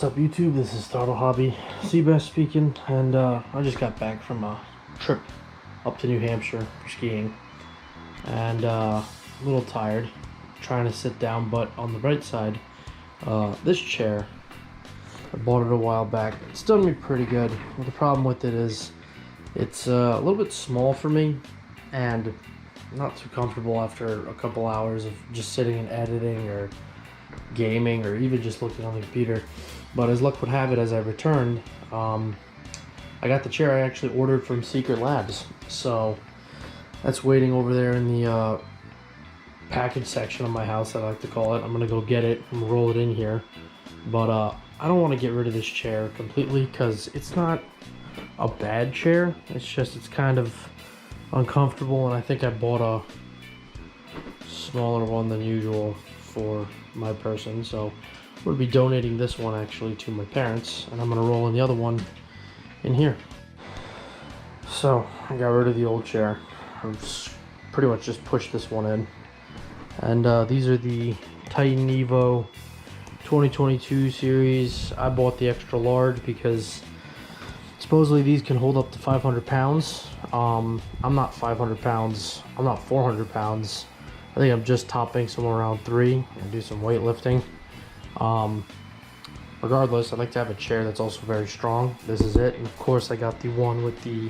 What's up YouTube? This is Throttle Hobby, Seabass speaking, and I just got back from a trip up to New Hampshire for skiing, and a little tired, trying to sit down, but on the right side, this chair, I bought it a while back. It's done me pretty good. Well, the problem with it is it's a little bit small for me, and not too comfortable after a couple hours of just sitting and editing or gaming or even just looking on the computer. But as luck would have it, as I returned, I got the chair I actually ordered from Secret Labs, so that's waiting over there in the package section of my house, I like to call it. I'm gonna go get it and roll it in here, but I don't want to get rid of this chair completely because it's not a bad chair, it's just it's kind of uncomfortable, and I think I bought a smaller one than usual for my person, so I'm going to be donating this one actually to my parents, and I'm going to roll in the other one in here. So I got rid of the old chair. I've pretty much just pushed this one in, and these are the Titan Evo 2022 series. I bought the extra large because supposedly these can hold up to 500 pounds. I'm not 500 pounds, I'm not 400 pounds. I think I'm just topping somewhere around 3 and do some weightlifting. Regardless, I'd like to have a chair that's also very strong. This is it, and of course I got the one with the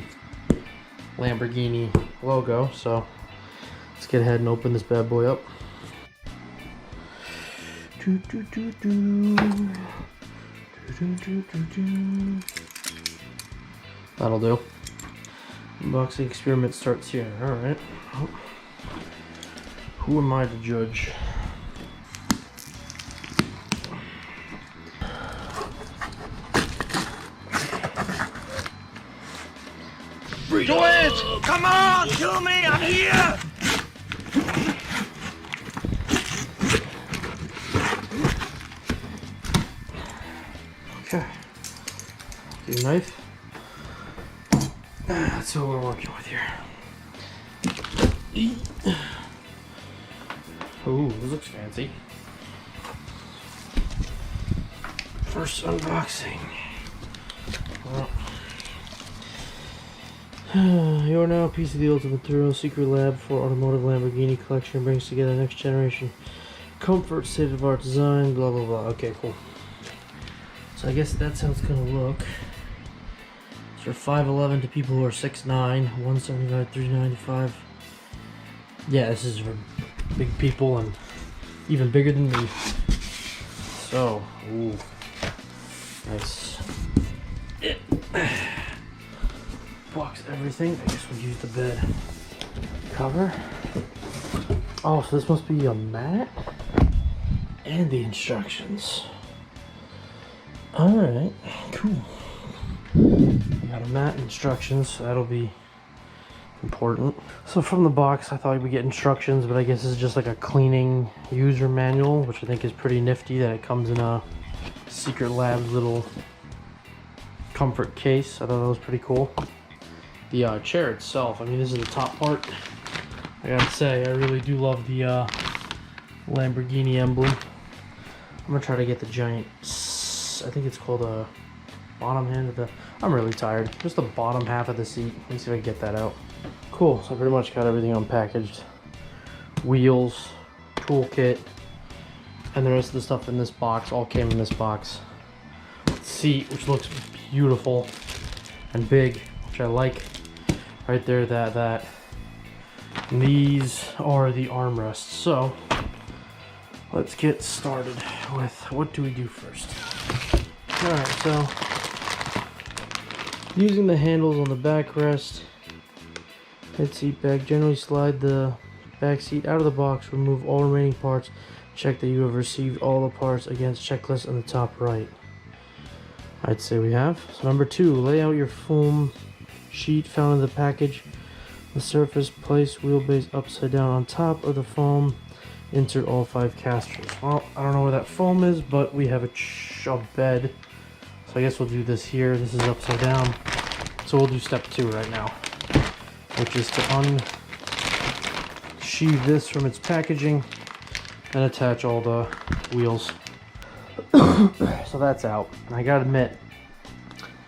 Lamborghini logo, so let's get ahead and open this bad boy up. That'll do. Unboxing experiment starts here. Alright. Who am I to judge? Do it! Come on! Kill me! I'm here! Okay. Get a knife. That's what we're working with here. Ooh, this looks fancy. First unboxing. Well, you are now a piece of the ultimate thrill. Secret Lab for Automotive Lamborghini Collection brings together next generation comfort, state-of-the-art design, blah blah blah. Okay, cool. So I guess that's how it's gonna look. It's for 5'11" to people who are 6'9", 175, 395. Yeah, this is for big people and even bigger than me. So, ooh, nice. Box everything. I guess we'll use the bed cover. Oh, so this must be a mat and the instructions. Alright, cool. We got a mat and instructions, so that'll be important. So from the box, I thought we'd get instructions, but I guess this is just like a cleaning user manual, which I think is pretty nifty that it comes in a Secret Labs little comfort case. I thought that was pretty cool. The chair itself, I mean, this is the top part. I gotta say, I really do love the Lamborghini emblem. I'm gonna try to get the giant, I think it's called a bottom hand of the, I'm really tired. Just the bottom half of the seat. Let me see if I can get that out. Cool, so I pretty much got everything unpackaged. Wheels, toolkit, and the rest of the stuff in this box all came in this box. Seat, which looks beautiful and big, which I like. Right there, that. And these are the armrests. So let's get started with, what do we do first? Alright, so using the handles on the backrest, head seat back, generally slide the back seat out of the box, remove all remaining parts, check that you have received all the parts against checklist on the top right. I'd say we have. So number 2, lay out your foam sheet found in the package. The surface, place wheelbase upside down on top of the foam. Insert all 5 casters. Well, I don't know where that foam is, but we have a bed. So I guess we'll do this here. This is upside down. So we'll do step 2 right now, which is to unsheathe this from its packaging and attach all the wheels. So that's out. And I gotta admit,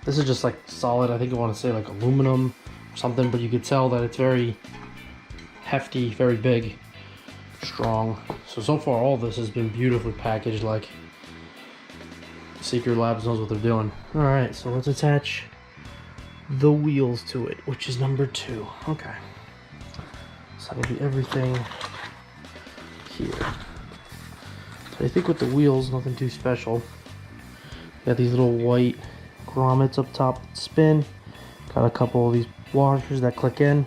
this is just like solid. I think I want to say like aluminum or something, but you could tell that it's very hefty, very big, strong. So far all this has been beautifully packaged. Like Secret Labs knows what they're doing. All right, so let's attach the wheels to it, which is number 2. Okay, so that'll be everything here. So I think with the wheels, nothing too special. Got these little white grommets up top that spin. Got a couple of these washers that click in.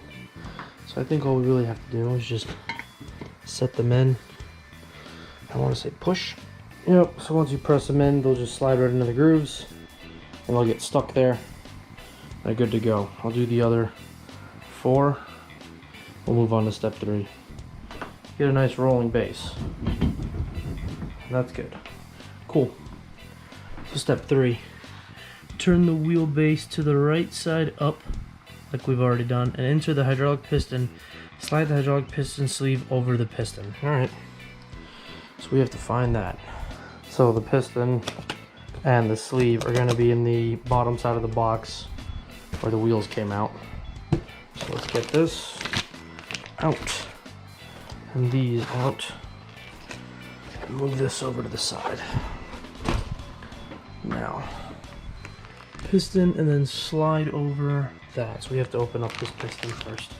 So I think all we really have to do is just set them in. I want to say push. Yep, so once you press them in, they'll just slide right into the grooves and they'll get stuck there. They're good to go. I'll do the other 4. We'll move on to step 3. Get a nice rolling base. That's good. Cool. So step 3. Turn the wheelbase to the right side up, like we've already done, and insert the hydraulic piston. Slide the hydraulic piston sleeve over the piston. Alright. So we have to find that. So the piston and the sleeve are going to be in the bottom side of the box where the wheels came out. So let's get this out and these out and move this over to the side. Now, piston and then slide over that. So we have to open up this piston first.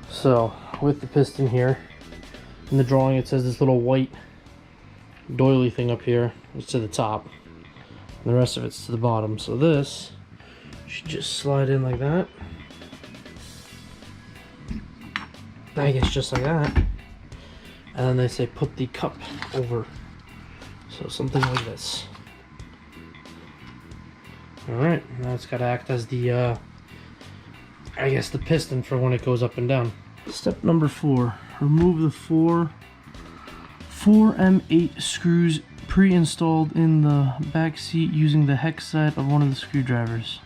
So with the piston here, in the drawing it says this little white doily thing up here is to the top and the rest of it's to the bottom. So this should just slide in like that. I guess just like that. And then they say put the cup over. So something like this. Alright, now it's got to act as the, I guess the piston for when it goes up and down. Step number 4, remove the 4 M8 screws pre-installed in the back seat using the hex set of one of the screwdrivers.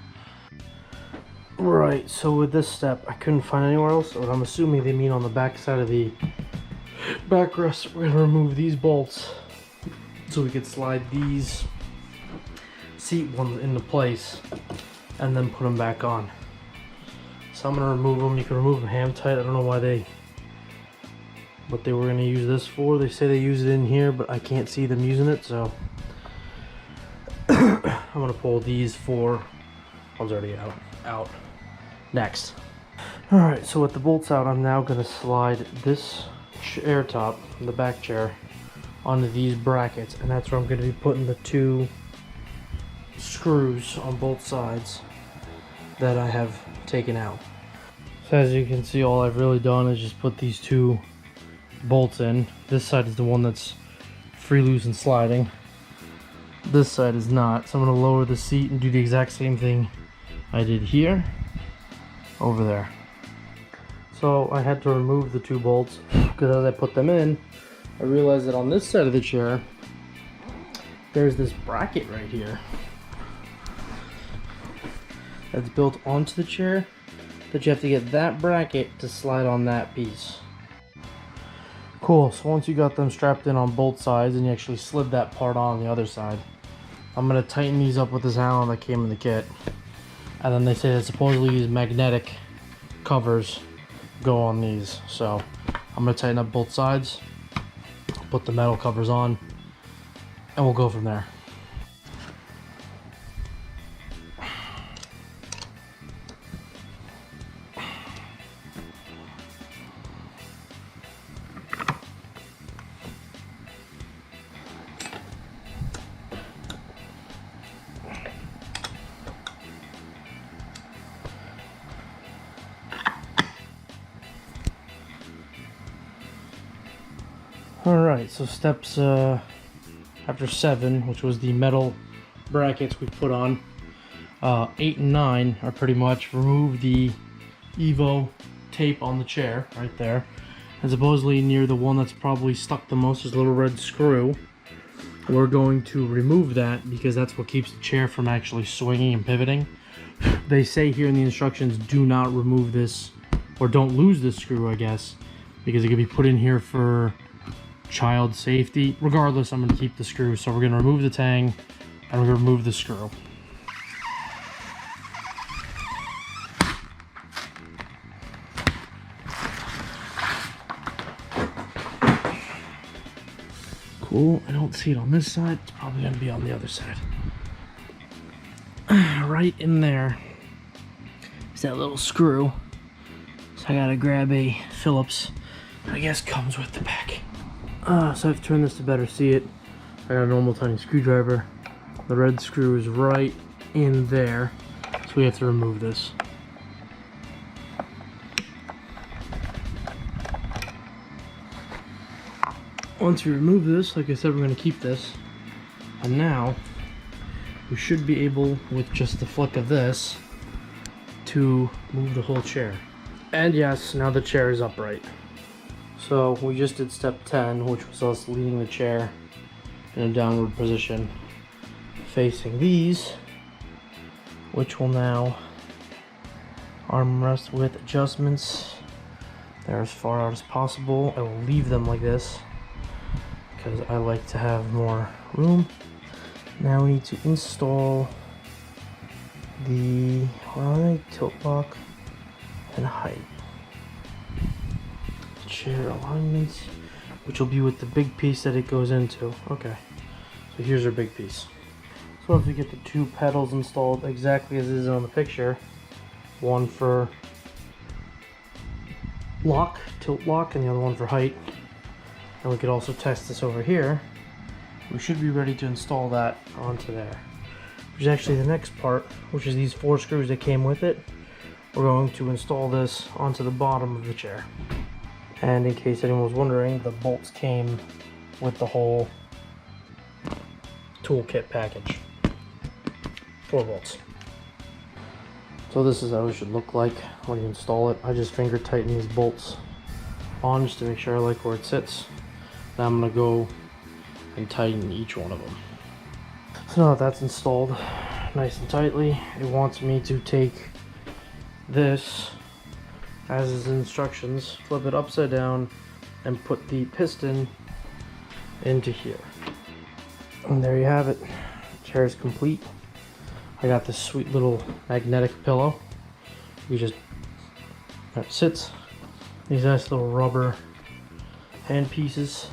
Right, so with this step, I couldn't find anywhere else, but I'm assuming they mean on the back side of the backrest. We're gonna remove these bolts so we could slide these seat ones into place and then put them back on. So I'm gonna remove them. You can remove them hand tight. I don't know why what they were gonna use this for. They say they use it in here, but I can't see them using it, so I'm gonna pull these 4 ones already out next. All right, so with the bolts out, I'm now gonna slide this chair top, the back chair, onto these brackets, and that's where I'm gonna be putting the 2 screws on both sides that I have taken out. So as you can see, all I've really done is just put these 2 bolts in. This side is the one that's free, loose, and sliding. This side is not. So I'm going to lower the seat and do the exact same thing I did here over there. So I had to remove the 2 bolts because as I put them in, I realized that on this side of the chair there's this bracket right here that's built onto the chair that you have to get that bracket to slide on that piece. Cool, so once you got them strapped in on both sides and you actually slid that part on the other side, I'm going to tighten these up with this Allen that came in the kit. And then they say that supposedly these magnetic covers go on these. So I'm going to tighten up both sides, put the metal covers on, and we'll go from there. Alright, so steps after 7, which was the metal brackets we put on, 8 and 9 are pretty much remove the Evo tape on the chair right there. And supposedly near the one that's probably stuck the most is a little red screw. We're going to remove that because that's what keeps the chair from actually swinging and pivoting. They say here in the instructions, do not remove this, or don't lose this screw, I guess, because it could be put in here for child safety. Regardless, I'm gonna keep the screw. So we're gonna remove the tang and we're gonna remove the screw. Cool, I don't see it on this side. It's probably gonna be on the other side. Right in there is that little screw. So I gotta grab a Phillips. I guess comes with the pack. So I've turned this to better see it. I got a normal tiny screwdriver. The red screw is right in there. So we have to remove this. Once we remove this, like I said, we're going to keep this. And now, we should be able, with just the flick of this, to move the whole chair. And yes, now the chair is upright. So we just did step 10, which was us leaning the chair in a downward position, facing these, which will now armrest with adjustments. They're as far out as possible. I will leave them like this, because I like to have more room. Now we need to install the tilt lock and height. Chair alignments, which will be with the big piece that it goes into. Okay, so here's our big piece. So if we get the two pedals installed exactly as is on the picture, one for lock, tilt lock, and the other one for height. And we could also test this over here. We should be ready to install that onto there. Which is actually the next part, which is these 4 screws that came with it. We're going to install this onto the bottom of the chair. And in case anyone was wondering, the bolts came with the whole toolkit package. 4 bolts. So this is how it should look like when you install it. I just finger tighten these bolts on just to make sure I like where it sits. Now I'm going to go and tighten each one of them. So now that that's installed nice and tightly, it wants me to take this, as is instructions, flip it upside down and put the piston into here. And there you have it. Chair is complete. I got this sweet little magnetic pillow. You just, that sits. These nice little rubber hand pieces.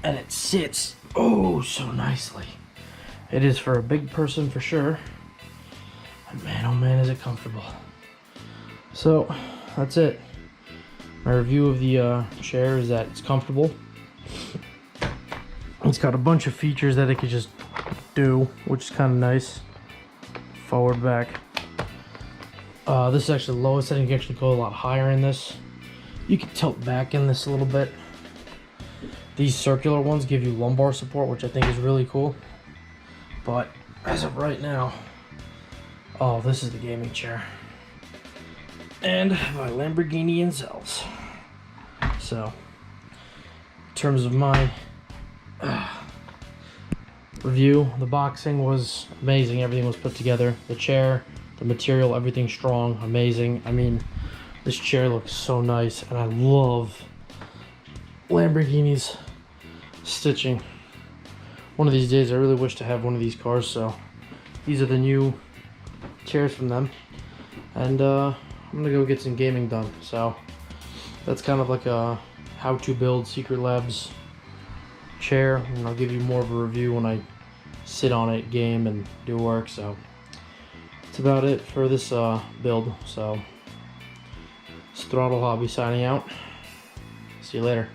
And it sits oh so nicely. It is for a big person for sure. And man, oh man, is it comfortable. So that's it. My review of the chair is that it's comfortable. It's got a bunch of features that it could just do, which is kind of nice. Forward, back. This is actually the lowest setting. You can actually go a lot higher in this. You can tilt back in this a little bit. These circular ones give you lumbar support, which I think is really cool. But as of right now, oh, this is the gaming chair. And by Lamborghini themselves. So, in terms of my review, the boxing was amazing. Everything was put together. The chair, the material, everything strong, amazing. I mean, this chair looks so nice, and I love Lamborghini's stitching. One of these days I really wish to have one of these cars, so these are the new chairs from them. And I'm gonna go get some gaming done. So that's kind of like a how to build Secret Labs chair, and I'll give you more of a review when I sit on it, game, and do work. So that's about it for this build. So it's Throttle Hobby signing out. See you later.